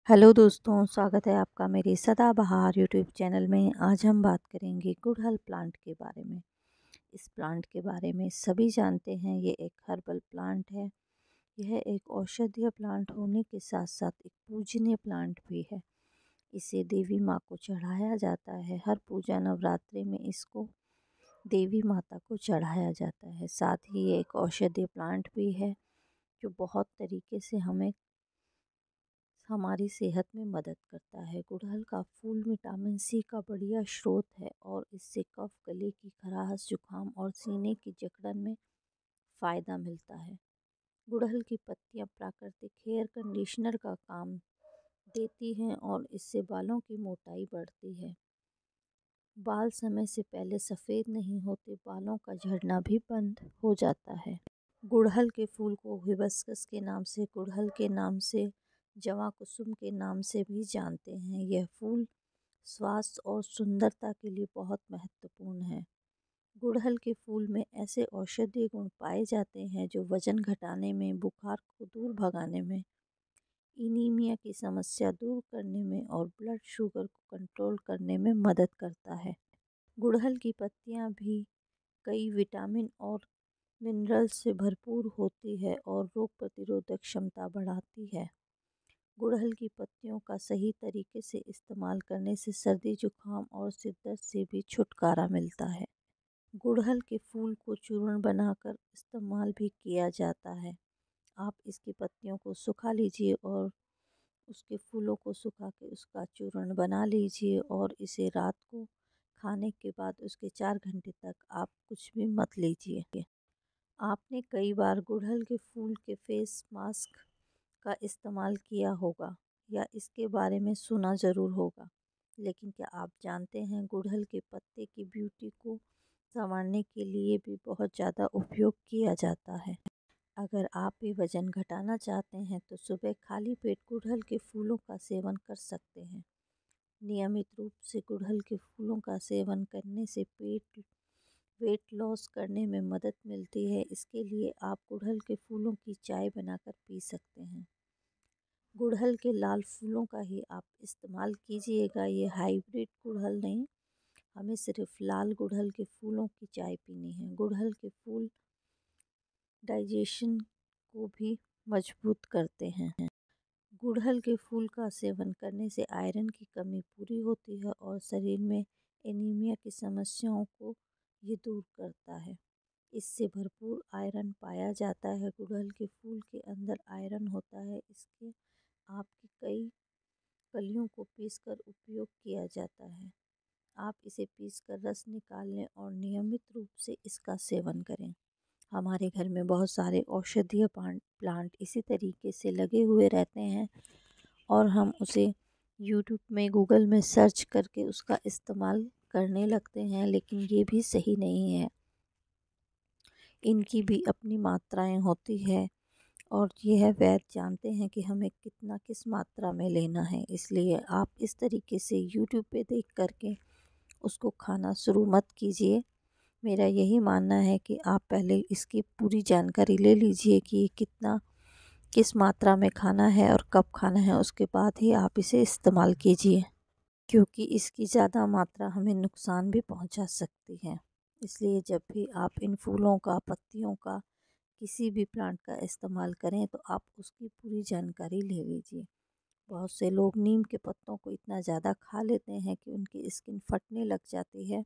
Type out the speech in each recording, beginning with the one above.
Hello दोस्तों, स्वागत है आपका मेरे सदाबहार यूट्यूब चैनल में। आज हम बात करेंगे गुड़हल प्लांट के बारे में। इस प्लांट के बारे में सभी जानते हैं, ये एक हर्बल प्लांट है। यह एक औषधीय प्लांट होने के साथ साथ एक पूजनीय प्लांट भी है। इसे देवी माँ को चढ़ाया जाता है। हर पूजा नवरात्रि में इसको देवी माता को चढ़ाया जाता है। साथ ही ये एक औषधीय प्लांट भी है जो बहुत तरीके से हमारी सेहत में मदद करता है। गुड़हल का फूल विटामिन सी का बढ़िया स्रोत है और इससे कफ, गले की खराश, जुकाम और सीने की जकड़न में फ़ायदा मिलता है। गुड़हल की पत्तियां प्राकृतिक हेयर कंडीशनर का काम देती हैं और इससे बालों की मोटाई बढ़ती है। बाल समय से पहले सफ़ेद नहीं होते, बालों का झड़ना भी बंद हो जाता है। गुड़हल के फूल को हिबिस्कस के नाम से, गुड़हल के नाम से, जवा कुसुम के नाम से भी जानते हैं। यह फूल स्वास्थ्य और सुंदरता के लिए बहुत महत्वपूर्ण है। गुड़हल के फूल में ऐसे औषधीय गुण पाए जाते हैं जो वजन घटाने में, बुखार को दूर भगाने में, एनीमिया की समस्या दूर करने में और ब्लड शुगर को कंट्रोल करने में मदद करता है। गुड़हल की पत्तियां भी कई विटामिन और मिनरल्स से भरपूर होती है और रोग प्रतिरोधक क्षमता बढ़ाती है। गुड़हल की पत्तियों का सही तरीके से इस्तेमाल करने से सर्दी, जुकाम और सिर दर्द से भी छुटकारा मिलता है। गुड़हल के फूल को चूर्ण बनाकर इस्तेमाल भी किया जाता है। आप इसकी पत्तियों को सुखा लीजिए और उसके फूलों को सुखा के उसका चूर्ण बना लीजिए और इसे रात को खाने के बाद उसके 4 घंटे तक आप कुछ भी मत लीजिए। आपने कई बार गुड़हल के फूल के फेस मास्क का इस्तेमाल किया होगा या इसके बारे में सुना ज़रूर होगा, लेकिन क्या आप जानते हैं गुड़हल के पत्ते की ब्यूटी को संवारने के लिए भी बहुत ज़्यादा उपयोग किया जाता है। अगर आप भी वज़न घटाना चाहते हैं तो सुबह खाली पेट गुड़हल के फूलों का सेवन कर सकते हैं। नियमित रूप से गुड़हल के फूलों का सेवन करने से वेट लॉस करने में मदद मिलती है। इसके लिए आप गुड़हल के फूलों की चाय बनाकर पी सकते हैं। गुड़हल के लाल फूलों का ही आप इस्तेमाल कीजिएगा। ये हाइब्रिड गुड़हल नहीं, हमें सिर्फ लाल गुड़हल के फूलों की चाय पीनी है। गुड़हल के फूल डाइजेशन को भी मजबूत करते हैं। गुड़हल के फूल का सेवन करने से आयरन की कमी पूरी होती है और शरीर में एनीमिया की समस्याओं को ये दूर करता है। इससे भरपूर आयरन पाया जाता है। गुड़हल के फूल के अंदर आयरन होता है। इसके आपकी कई कलियों को पीसकर उपयोग किया जाता है। आप इसे पीसकर रस निकाल लें और नियमित रूप से इसका सेवन करें। हमारे घर में बहुत सारे औषधीय प्लांट इसी तरीके से लगे हुए रहते हैं और हम उसे यूट्यूब में, गूगल में सर्च करके उसका इस्तेमाल करने लगते हैं, लेकिन ये भी सही नहीं है। इनकी भी अपनी मात्राएं होती है और यह वैद्य जानते हैं कि हमें कितना किस मात्रा में लेना है। इसलिए आप इस तरीके से यूट्यूब पे देख करके उसको खाना शुरू मत कीजिए। मेरा यही मानना है कि आप पहले इसकी पूरी जानकारी ले लीजिए कि ये कितना किस मात्रा में खाना है और कब खाना है, उसके बाद ही आप इसे इस्तेमाल कीजिए, क्योंकि इसकी ज़्यादा मात्रा हमें नुकसान भी पहुंचा सकती है। इसलिए जब भी आप इन फूलों का, पत्तियों का, किसी भी प्लांट का इस्तेमाल करें तो आप उसकी पूरी जानकारी ले लीजिए। बहुत से लोग नीम के पत्तों को इतना ज़्यादा खा लेते हैं कि उनकी स्किन फटने लग जाती है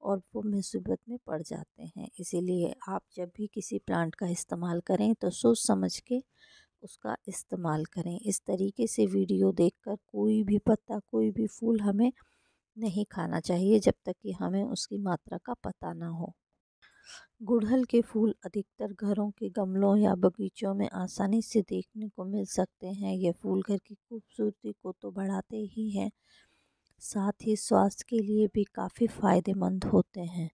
और वो मुसीबत में पड़ जाते हैं। इसीलिए आप जब भी किसी प्लांट का इस्तेमाल करें तो सोच समझ के उसका इस्तेमाल करें। इस तरीके से वीडियो देखकर कोई भी पत्ता, कोई भी फूल हमें नहीं खाना चाहिए जब तक कि हमें उसकी मात्रा का पता ना हो। गुड़हल के फूल अधिकतर घरों के गमलों या बगीचों में आसानी से देखने को मिल सकते हैं। ये फूल घर की खूबसूरती को तो बढ़ाते ही हैं, साथ ही स्वास्थ्य के लिए भी काफ़ी फायदेमंद होते हैं।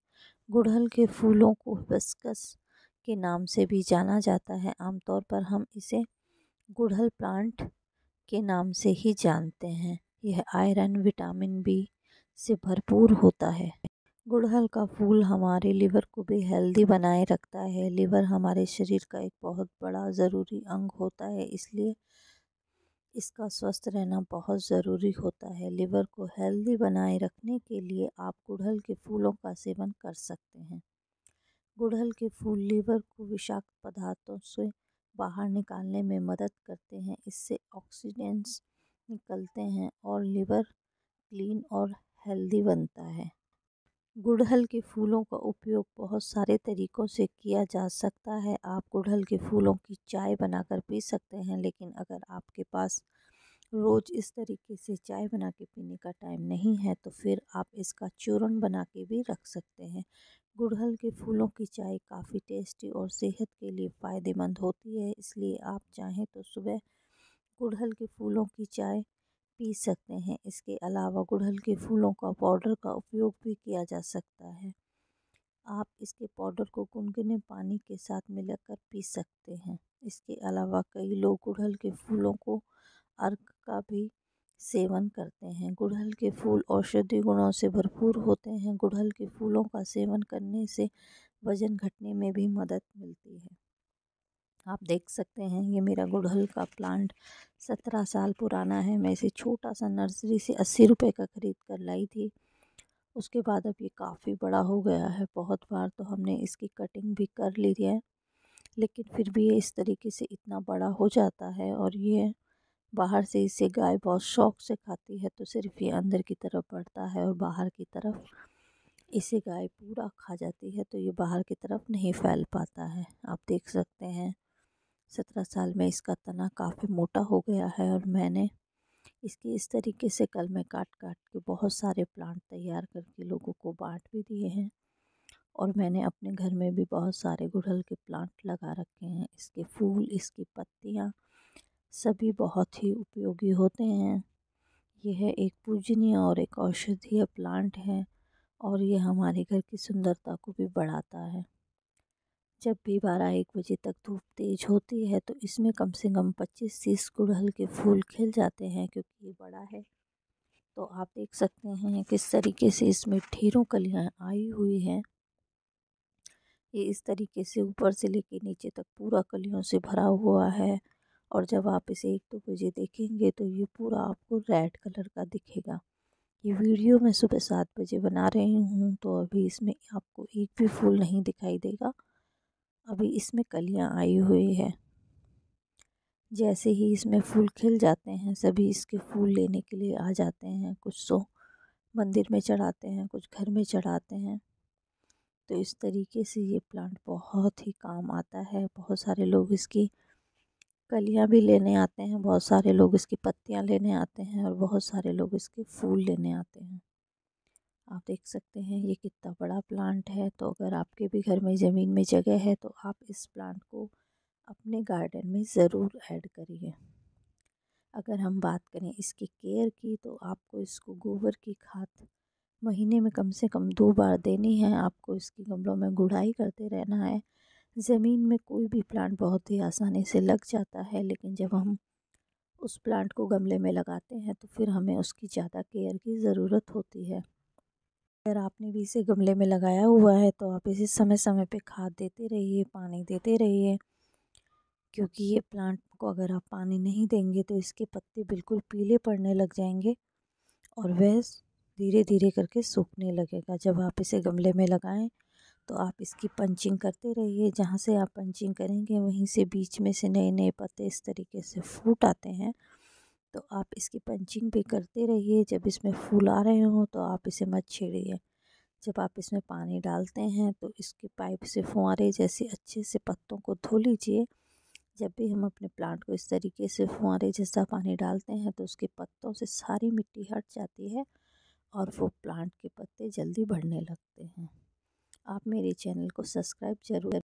गुड़हल के फूलों को हिबिस्कस के नाम से भी जाना जाता है। आमतौर पर हम इसे गुड़हल प्लांट के नाम से ही जानते हैं। यह आयरन, विटामिन बी से भरपूर होता है। गुड़हल का फूल हमारे लिवर को भी हेल्दी बनाए रखता है। लिवर हमारे शरीर का एक बहुत बड़ा ज़रूरी अंग होता है, इसलिए इसका स्वस्थ रहना बहुत ज़रूरी होता है। लिवर को हेल्दी बनाए रखने के लिए आप गुड़हल के फूलों का सेवन कर सकते हैं। गुड़हल के फूल लिवर को विषाक्त पदार्थों से बाहर निकालने में मदद करते हैं। इससे ऑक्सीडेंट्स निकलते हैं और लिवर क्लीन और हेल्दी बनता है। गुड़हल के फूलों का उपयोग बहुत सारे तरीक़ों से किया जा सकता है। आप गुड़हल के फूलों की चाय बनाकर पी सकते हैं, लेकिन अगर आपके पास रोज़ इस तरीके से चाय बना के पीने का टाइम नहीं है तो फिर आप इसका चूर्ण बना के भी रख सकते हैं। गुड़हल के फूलों की चाय काफ़ी टेस्टी और सेहत के लिए फ़ायदेमंद होती है, इसलिए आप चाहें तो सुबह गुड़हल के फूलों की चाय पी सकते हैं। इसके अलावा गुड़हल के फूलों का पाउडर का उपयोग भी किया जा सकता है। आप इसके पाउडर को गुनगुने पानी के साथ मिलाकर पी सकते हैं। इसके अलावा कई लोग गुड़हल के फूलों को अर्क का भी सेवन करते हैं। गुड़हल के फूल औषधि गुणों से भरपूर होते हैं। गुड़हल के फूलों का सेवन करने से वज़न घटने में भी मदद मिलती है। आप देख सकते हैं ये मेरा गुड़हल का प्लांट 17 साल पुराना है। मैं इसे छोटा सा नर्सरी से 80 रुपए का ख़रीद कर लाई थी। उसके बाद अब ये काफ़ी बड़ा हो गया है। बहुत बार तो हमने इसकी कटिंग भी कर ली है, लेकिन फिर भी ये इस तरीके से इतना बड़ा हो जाता है। और ये बाहर से इसे गाय बहुत शौक़ से खाती है, तो सिर्फ ये अंदर की तरफ बढ़ता है और बाहर की तरफ इसे गाय पूरा खा जाती है, तो ये बाहर की तरफ नहीं फैल पाता है। आप देख सकते हैं 17 साल में इसका तना काफ़ी मोटा हो गया है। और मैंने इसकी इस तरीके से कलमें काट काट के बहुत सारे प्लांट तैयार करके लोगों को बांट भी दिए हैं। और मैंने अपने घर में भी बहुत सारे गुड़हल के प्लांट लगा रखे हैं। इसके फूल, इसकी पत्तियाँ सभी बहुत ही उपयोगी होते हैं। यह एक पूजनीय और एक औषधीय प्लांट है और ये हमारे घर की सुंदरता को भी बढ़ाता है। जब भी 12-1 बजे तक धूप तेज़ होती है तो इसमें कम से कम 25-30 गुड़हल के फूल खिल जाते हैं, क्योंकि ये बड़ा है। तो आप देख सकते हैं किस तरीके से इसमें ढेरों कलियां आई हुई हैं। ये इस तरीके से ऊपर से लेके नीचे तक पूरा कलियों से भरा हुआ है। और जब आप इसे 1-2 बजे देखेंगे तो ये पूरा आपको रेड कलर का दिखेगा। ये वीडियो मैं सुबह 7 बजे बना रही हूँ, तो अभी इसमें आपको एक भी फूल नहीं दिखाई देगा। अभी इसमें कलियां आई हुई है। जैसे ही इसमें फूल खिल जाते हैं सभी इसके फूल लेने के लिए आ जाते हैं। कुछ तो मंदिर में चढ़ाते हैं, कुछ घर में चढ़ाते हैं। तो इस तरीके से ये प्लांट बहुत ही काम आता है। बहुत सारे लोग इसकी कलियां भी लेने आते हैं, बहुत सारे लोग इसकी पत्तियां लेने आते हैं और बहुत सारे लोग इसके फूल लेने आते हैं। आप देख सकते हैं ये कितना बड़ा प्लांट है। तो अगर आपके भी घर में ज़मीन में जगह है तो आप इस प्लांट को अपने गार्डन में ज़रूर ऐड करिए। अगर हम बात करें इसकी केयर की, तो आपको इसको गोबर की खाद महीने में कम से कम 2 बार देनी है। आपको इसकी गमलों में गुड़ाई करते रहना है। ज़मीन में कोई भी प्लांट बहुत ही आसानी से लग जाता है, लेकिन जब हम उस प्लांट को गमले में लगाते हैं तो फिर हमें उसकी ज़्यादा केयर की ज़रूरत होती है। अगर आपने भी इसे गमले में लगाया हुआ है तो आप इसे समय समय पे खाद देते रहिए, पानी देते रहिए, क्योंकि ये प्लांट को अगर आप पानी नहीं देंगे तो इसके पत्ते बिल्कुल पीले पड़ने लग जाएंगे और वह धीरे धीरे करके सूखने लगेगा। जब आप इसे गमले में लगाएं तो आप इसकी पंचिंग करते रहिए। जहाँ से आप पंचिंग करेंगे वहीं से बीच में से नए नए पत्ते इस तरीके से फूट आते हैं। तो आप इसकी पंचिंग भी करते रहिए। जब इसमें फूल आ रहे हों तो आप इसे मत छेड़िए। जब आप इसमें पानी डालते हैं तो इसके पाइप से फुहारे जैसे अच्छे से पत्तों को धो लीजिए। जब भी हम अपने प्लांट को इस तरीके से फुहारे जैसा पानी डालते हैं तो उसके पत्तों से सारी मिट्टी हट जाती है और वो प्लांट के पत्ते जल्दी बढ़ने लगते हैं। आप मेरे चैनल को सब्सक्राइब ज़रूर